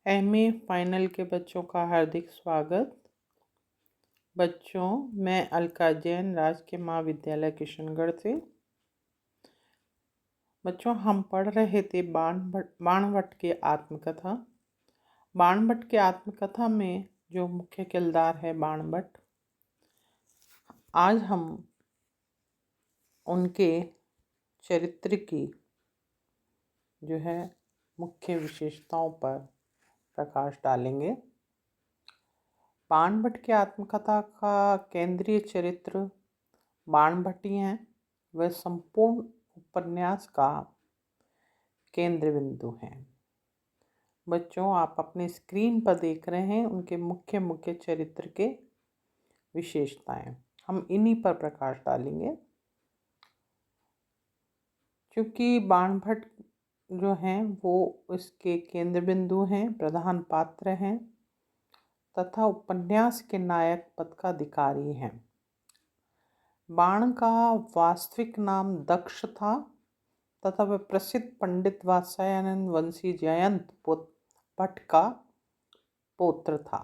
MA final के बच्चों का हार्दिक स्वागत। बच्चों, मैं अलका जैन, राजकीय महाविद्यालय किशनगढ़ से। बच्चों, हम पढ़ रहे थे बाणभट्ट की आत्मकथा। बाणभट्ट की आत्मकथा में जो मुख्य किरदार है बाणभट्ट, आज हम उनके चरित्र की जो है मुख्य विशेषताओं पर प्रकाश डालेंगे। बाणभट्ट की आत्मकथा का केंद्रीय चरित्र बाणभट्ट ही हैं। वह संपूर्ण उपन्यास का केंद्र बिंदु हैं। बच्चों, आप अपने स्क्रीन पर देख रहे हैं उनके मुख्य मुख्य चरित्र के विशेषताएं। हम इन्हीं पर प्रकाश डालेंगे। क्योंकि बाणभट्ट जो हैं वो इसके केंद्र बिंदु हैं, प्रधान पात्र हैं तथा उपन्यास के नायक पद का अधिकारी हैं। बाण का वास्तविक नाम दक्ष था तथा वह प्रसिद्ध पंडित वात्स्यायन वंशी जयंत भट्ट का पौत्र था।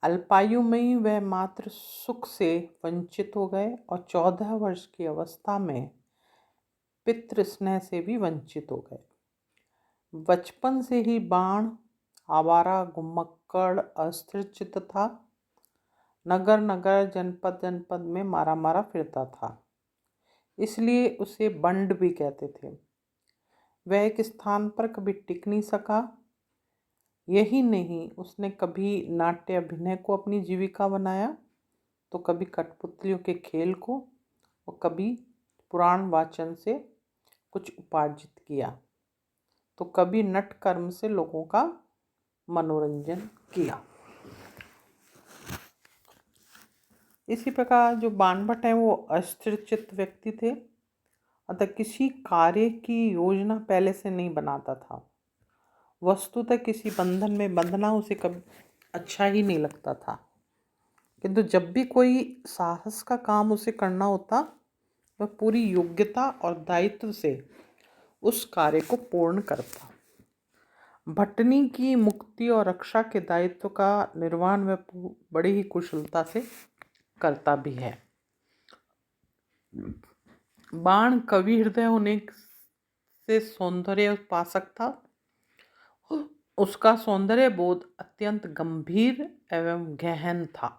अल्पायु में ही वह मात्र सुख से वंचित हो गए और 14 वर्ष की अवस्था में पितृ स्नेह से भी वंचित हो गए। बचपन से ही बाण आवारा, घुमक्कड़, अस्थिरचित्त था। नगर नगर, जनपद जनपद में मारा मारा फिरता था, इसलिए उसे बंड भी कहते थे। वह एक स्थान पर कभी टिक नहीं सका। यही नहीं, उसने कभी नाट्य अभिनय को अपनी जीविका बनाया, तो कभी कठपुतलियों के खेल को, और कभी पुराण वाचन से कुछ उपार्जित किया, तो कभी नटकर्म से लोगों का मनोरंजन किया। इसी प्रकार जो बाणभट्ट हैं वो अस्थिरचित्त व्यक्ति थे, अतः किसी कार्य की योजना पहले से नहीं बनाता था। वस्तुतः किसी बंधन में बंधना उसे कभी अच्छा ही नहीं लगता था, किंतु जब भी कोई साहस का काम उसे करना होता, वह पूरी योग्यता और दायित्व से उस कार्य को पूर्ण करता। भटनी की मुक्ति और रक्षा के दायित्व का निर्वहन वह बड़ी ही कुशलता से करता भी है। बाण कवि हृदय होने से सौंदर्य उपासक था। उसका सौंदर्य बोध अत्यंत गंभीर एवं गहन था।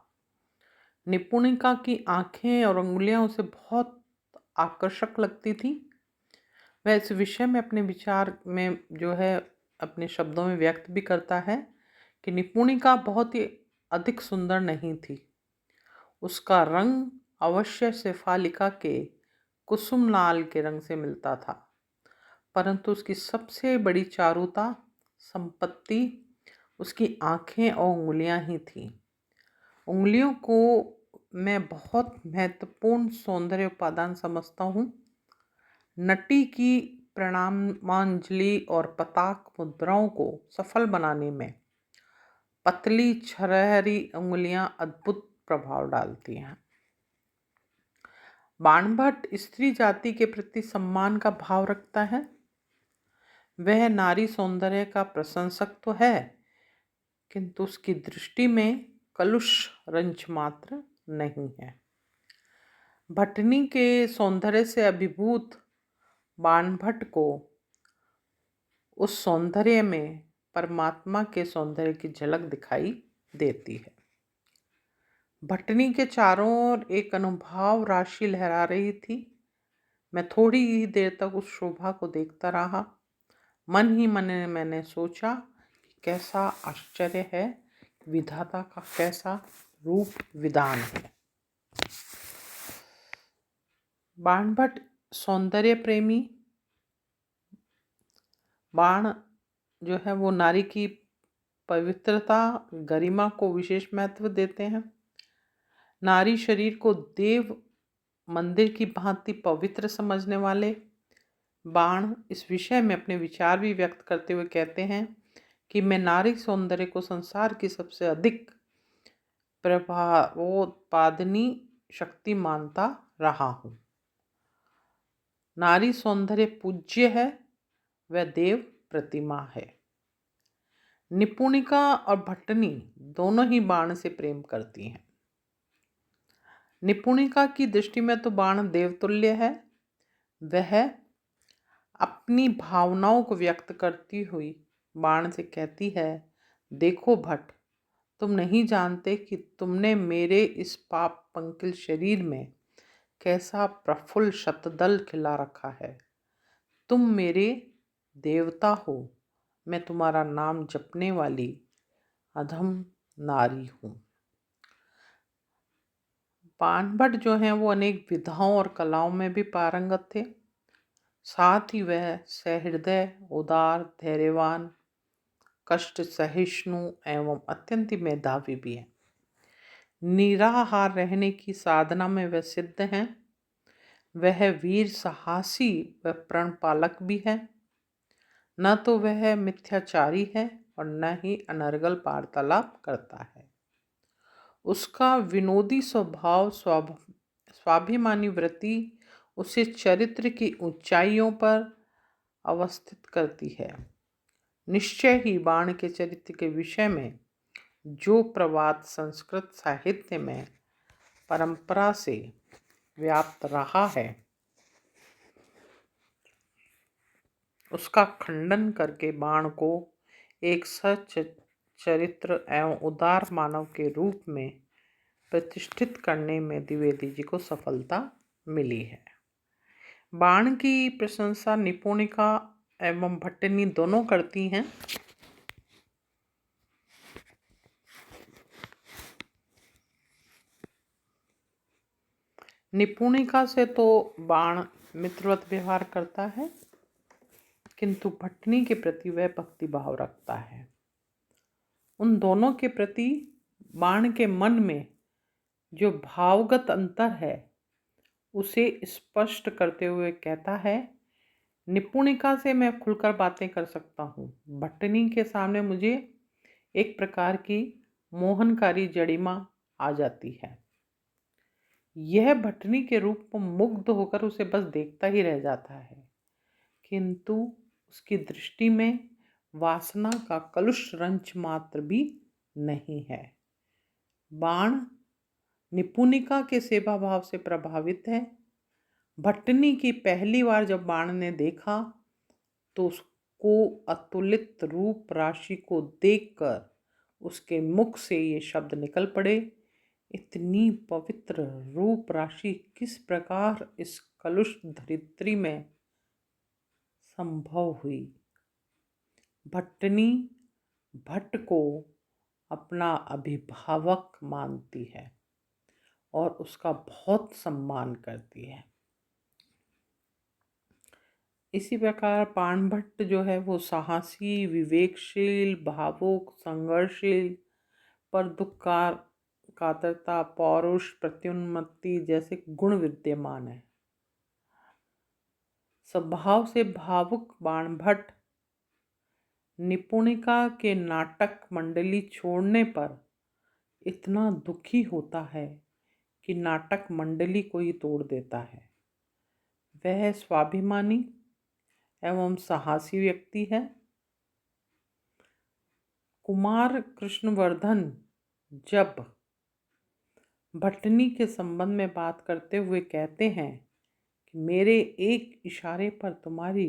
निपुणिका की आंखें और अंगुलियां उसे बहुत आकर्षक लगती थी। वह इस विषय में अपने विचार में जो है अपने शब्दों में व्यक्त भी करता है कि निपुणिका बहुत ही अधिक सुंदर नहीं थी। उसका रंग अवश्य शेफालिका के कुसुम लाल के रंग से मिलता था, परंतु उसकी सबसे बड़ी चारुता संपत्ति उसकी आंखें और उंगलियां ही थीं। उंगलियों को मैं बहुत महत्वपूर्ण सौंदर्य उपादान समझता हूँ। नटी की प्रणामांजलि और पताक मुद्राओं को सफल बनाने में पतली छरहरी उंगलियां अद्भुत प्रभाव डालती हैं। बाणभट्ट स्त्री जाति के प्रति सम्मान का भाव रखता है। वह नारी सौंदर्य का प्रशंसक तो है, किंतु उसकी दृष्टि में कलुष रंच मात्र नहीं है। भटनी के सौंदर्य से अभिभूत बाणभट्ट को उस सौंदर्य में परमात्मा के सौंदर्य की झलक दिखाई देती है। भटनी के चारों ओर एक अनुभाव राशि लहरा रही थी। मैं थोड़ी ही देर तक उस शोभा को देखता रहा। मन ही मन मैंने सोचा कि कैसा आश्चर्य है, विधाता का कैसा रूप विधान है। बाणभट्ट सौंदर्य प्रेमी। बाण जो है वो नारी की पवित्रता, गरिमा को विशेष महत्व देते हैं। नारी शरीर को देव मंदिर की भांति पवित्र समझने वाले बाण इस विषय में अपने विचार भी व्यक्त करते हुए कहते हैं कि मैं नारी सौंदर्य को संसार की सबसे अधिक प्रभावोत्पादनी शक्ति मानता रहा हूँ। नारी सौंदर्य पूज्य है, वह देव प्रतिमा है। निपुणिका और भट्टनी दोनों ही बाण से प्रेम करती हैं। निपुणिका की दृष्टि में तो बाण देवतुल्य है। वह अपनी भावनाओं को व्यक्त करती हुई बाण से कहती है, देखो भट्ट, तुम नहीं जानते कि तुमने मेरे इस पाप पंकिल शरीर में कैसा प्रफुल्ल शतदल खिला रखा है। तुम मेरे देवता हो, मैं तुम्हारा नाम जपने वाली अधम नारी हूँ। बाणभट्ट जो हैं वो अनेक विधाओं और कलाओं में भी पारंगत थे। साथ ही वह सहृदय, उदार, धैर्यवान, कष्ट सहिष्णु एवं अत्यंत मेधावी भी हैं। निराहार रहने की साधना में वह सिद्ध हैं। वह वीर साहसी व प्रणपालक भी है। न तो वह मिथ्याचारी है और न ही अनर्गल वार्तालाप करता है। उसका विनोदी स्वभाव, स्वाभिमानी वृत्ति उसे चरित्र की ऊंचाइयों पर अवस्थित करती है। निश्चय ही बाण के चरित्र के विषय में जो प्रवाद संस्कृत साहित्य में परंपरा से व्याप्त रहा है, उसका खंडन करके बाण को एक सच चरित्र एवं उदार मानव के रूप में प्रतिष्ठित करने में द्विवेदी जी को सफलता मिली है। बाण की प्रशंसा निपुणिका एवं भट्टनी दोनों करती हैं। निपुणिका से तो बाण मित्रवत व्यवहार करता है, किंतु भट्टनी के प्रति वह भक्ति भाव रखता है। उन दोनों के प्रति बाण के मन में जो भावगत अंतर है उसे स्पष्ट करते हुए कहता है, निपुणिका से मैं खुलकर बातें कर सकता हूँ, भट्टनी के सामने मुझे एक प्रकार की मोहनकारी जड़िमा आ जाती है। यह भट्टनी के रूप में मुग्ध होकर उसे बस देखता ही रह जाता है, किंतु उसकी दृष्टि में वासना का कलुष रंच मात्र भी नहीं है। बाण निपुणिका के सेवा भाव से प्रभावित है। भट्टनी की पहली बार जब बाण ने देखा तो उसको अतुलित रूप राशि को देखकर उसके मुख से ये शब्द निकल पड़े, इतनी पवित्र रूप राशि किस प्रकार इस कलुष धरित्री में संभव हुई। भट्टनी भट्ट को अपना अभिभावक मानती है और उसका बहुत सम्मान करती है। इसी प्रकार बाणभट्ट जो है वो साहसी, विवेकशील, भावुक, संघर्षशील, पर दुख कातरता, पौरुष, प्रत्युन्नति जैसे गुण विद्यमान है। स्वभाव से भावुक बाणभट्ट निपुणिका के नाटक मंडली छोड़ने पर इतना दुखी होता है कि नाटक मंडली को ही तोड़ देता है। वह स्वाभिमानी एवं साहसी व्यक्ति है। कुमार कृष्णवर्धन जब भट्टनी के संबंध में बात करते हुए कहते हैं कि मेरे एक इशारे पर तुम्हारी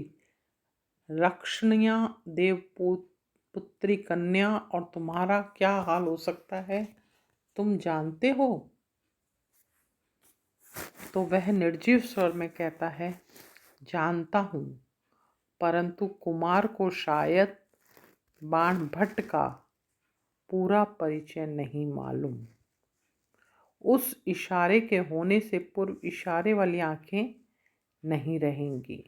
रक्षणीया देवपुत्री कन्या और तुम्हारा क्या हाल हो सकता है तुम जानते हो, तो वह निर्जीव स्वर में कहता है, जानता हूँ, परंतु कुमार को शायद बाणभट्ट का पूरा परिचय नहीं मालूम। उस इशारे के होने से पूर्व इशारे वाली आंखें नहीं रहेंगी।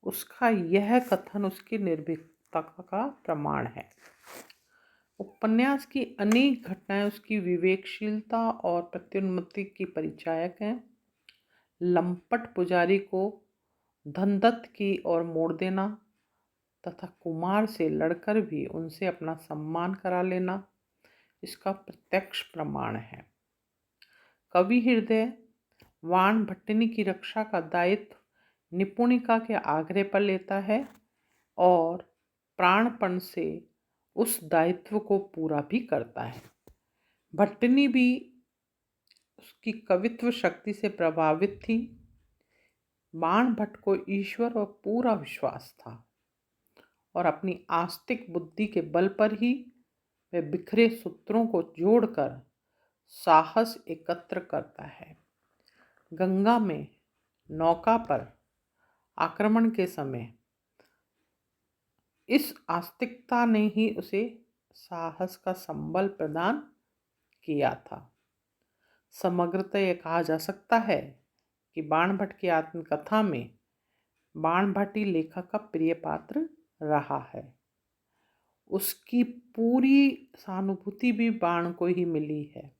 उसका यह कथन उसकी निर्भीकता का प्रमाण है। उपन्यास की अनेक घटनाएं उसकी विवेकशीलता और प्रत्युन्नति की परिचायक हैं। लंपट पुजारी को धनदत्त की ओर मोड़ देना तथा कुमार से लड़कर भी उनसे अपना सम्मान करा लेना इसका प्रत्यक्ष प्रमाण है। कवि हृदय बाणभट्टनी की रक्षा का दायित्व निपुणिका के आग्रह पर लेता है और प्राणपण से उस दायित्व को पूरा भी करता है। भट्टिनी भी उसकी कवित्व शक्ति से प्रभावित थी। बाणभट्ट को ईश्वर और पूरा विश्वास था और अपनी आस्तिक बुद्धि के बल पर ही वह बिखरे सूत्रों को जोड़कर साहस एकत्र करता है। गंगा में नौका पर आक्रमण के समय इस आस्तिकता ने ही उसे साहस का संबल प्रदान किया था। समग्रतः यह कहा जा सकता है कि बाणभट्ट की आत्मकथा में बाणभट्ट ही लेखक का प्रिय पात्र रहा है। उसकी पूरी सहानुभूति भी बाण को ही मिली है।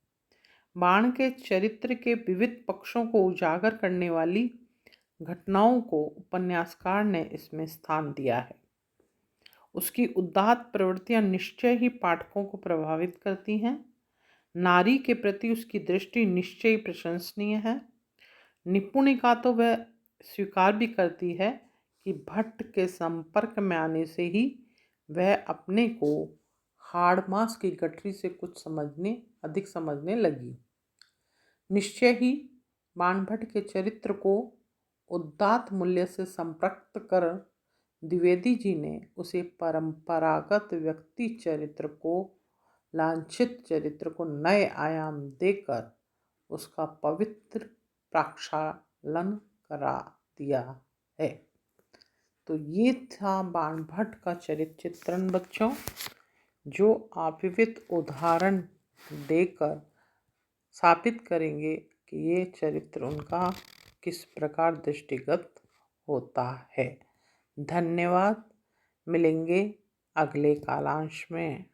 बाण के चरित्र के विविध पक्षों को उजागर करने वाली घटनाओं को उपन्यासकार ने इसमें स्थान दिया है। उसकी उदात्त प्रवृत्तियां निश्चय ही पाठकों को प्रभावित करती हैं। नारी के प्रति उसकी दृष्टि निश्चय ही प्रशंसनीय है। निपुणिका तो वह स्वीकार भी करती है कि भट्ट के संपर्क में आने से ही वह अपने को हाड़ मांस की गठरी से कुछ अधिक समझने लगी। निश्चय ही बाणभट्ट के चरित्र को उदात्त मूल्य से संपृक्त कर द्विवेदी जी ने उसे परंपरागत व्यक्ति चरित्र को लांछित चरित्र को नए आयाम देकर उसका पवित्र प्रक्षालन करा दिया है। तो ये था बाणभट्ट का चरित्र चित्रण बच्चों, जो आप विविध उदाहरण देकर साबित करेंगे कि ये चरित्र उनका किस प्रकार दृष्टिगत होता है। धन्यवाद। मिलेंगे अगले कालांश में।